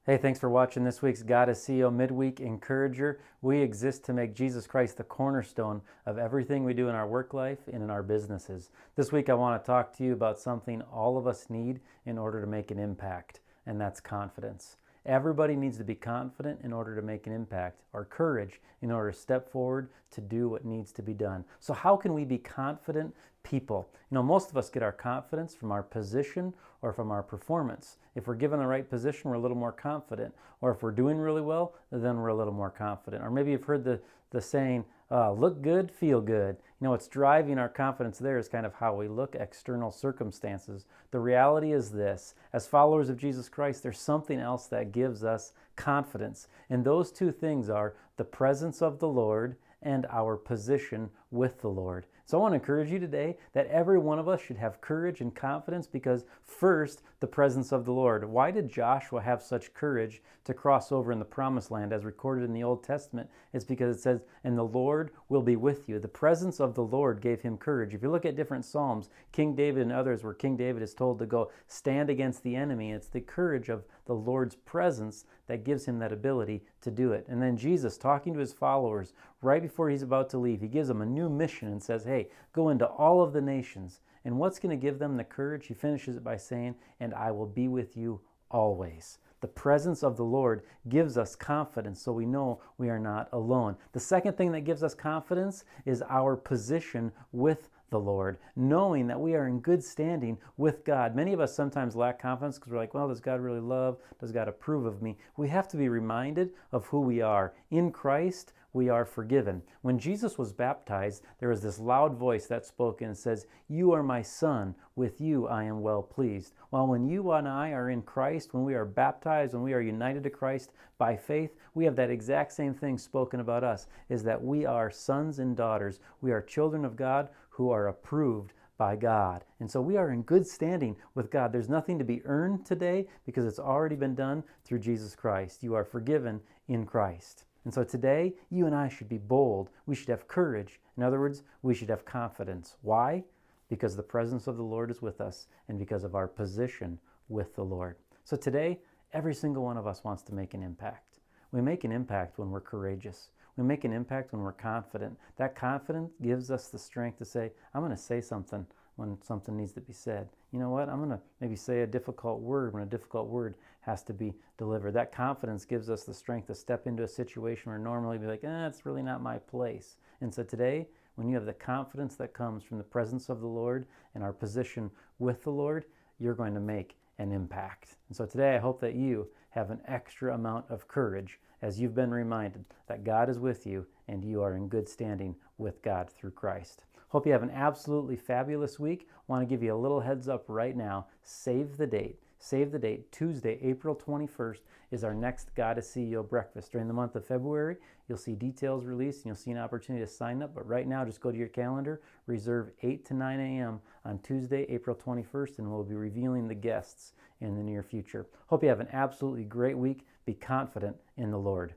Hey, thanks for watching this week's God is CEO Midweek Encourager. We exist to make Jesus Christ the cornerstone of everything we do in our work life and in our businesses. This week I want to talk to you about something all of us need in order to make an impact, and that's confidence. Everybody needs to be confident in order to make an impact, or courage in order to step forward to do what needs to be done. So how can we be confident people? Most of us get our confidence from our position or from our performance. If we're given the right position, we're a little more confident. Or if we're doing really well, then we're a little more confident. Or maybe you've heard the saying, look good, feel good. What's driving our confidence there is kind of how we look at external circumstances. The reality is this: as followers of Jesus Christ, there's something else that gives us confidence. And those two things are the presence of the Lord and our position with the Lord. So I want to encourage you today that every one of us should have courage and confidence because first, the presence of the Lord. Why did Joshua have such courage to cross over in the promised land as recorded in the Old Testament? It's because it says, and the Lord will be with you. The presence of the Lord gave him courage. If you look at different Psalms, King David and others where King David is told to go stand against the enemy, it's the courage of the Lord's presence that gives him that ability to do it. And then Jesus, talking to his followers right before he's about to leave, he gives them a new mission and says, hey, go into all of the nations. And what's going to give them the courage? He finishes it by saying, and I will be with you always. The presence of the Lord gives us confidence so we know we are not alone. The second thing that gives us confidence is our position with the Lord, knowing that we are in good standing with God. Many of us sometimes lack confidence because we're like, well, does God really love? Does God approve of me? We have to be reminded of who we are. In Christ, we are forgiven. When Jesus was baptized, there was this loud voice that spoke and says, you are my son, with you I am well pleased. Well, when you and I are in Christ, when we are baptized, when we are united to Christ by faith, we have that exact same thing spoken about us, is that we are sons and daughters. We are children of God who are approved by God. And so we are in good standing with God. There's nothing to be earned today because it's already been done through Jesus Christ. You are forgiven in Christ. And so today, you and I should be bold. We should have courage. In other words, we should have confidence. Why? Because the presence of the Lord is with us and because of our position with the Lord. So today, every single one of us wants to make an impact. We make an impact when we're courageous. We make an impact when we're confident. That confidence gives us the strength to say, I'm going to say something when something needs to be said. You know what? I'm going to maybe say a difficult word when a difficult word has to be delivered. That confidence gives us the strength to step into a situation where normally we'd be like, it's really not my place. And so today, when you have the confidence that comes from the presence of the Lord and our position with the Lord, you're going to make an impact. And so today, I hope that you have an extra amount of courage as you've been reminded that God is with you and you are in good standing with God through Christ. Hope you have an absolutely fabulous week. Want to give you a little heads up right now. Save the date. Save the date. Tuesday, April 21st is our next God is CEO breakfast. During the month of February, you'll see details released and you'll see an opportunity to sign up. But right now, just go to your calendar, reserve 8 to 9 a.m. on Tuesday, April 21st, and we'll be revealing the guests in the near future. Hope you have an absolutely great week. Be confident in the Lord.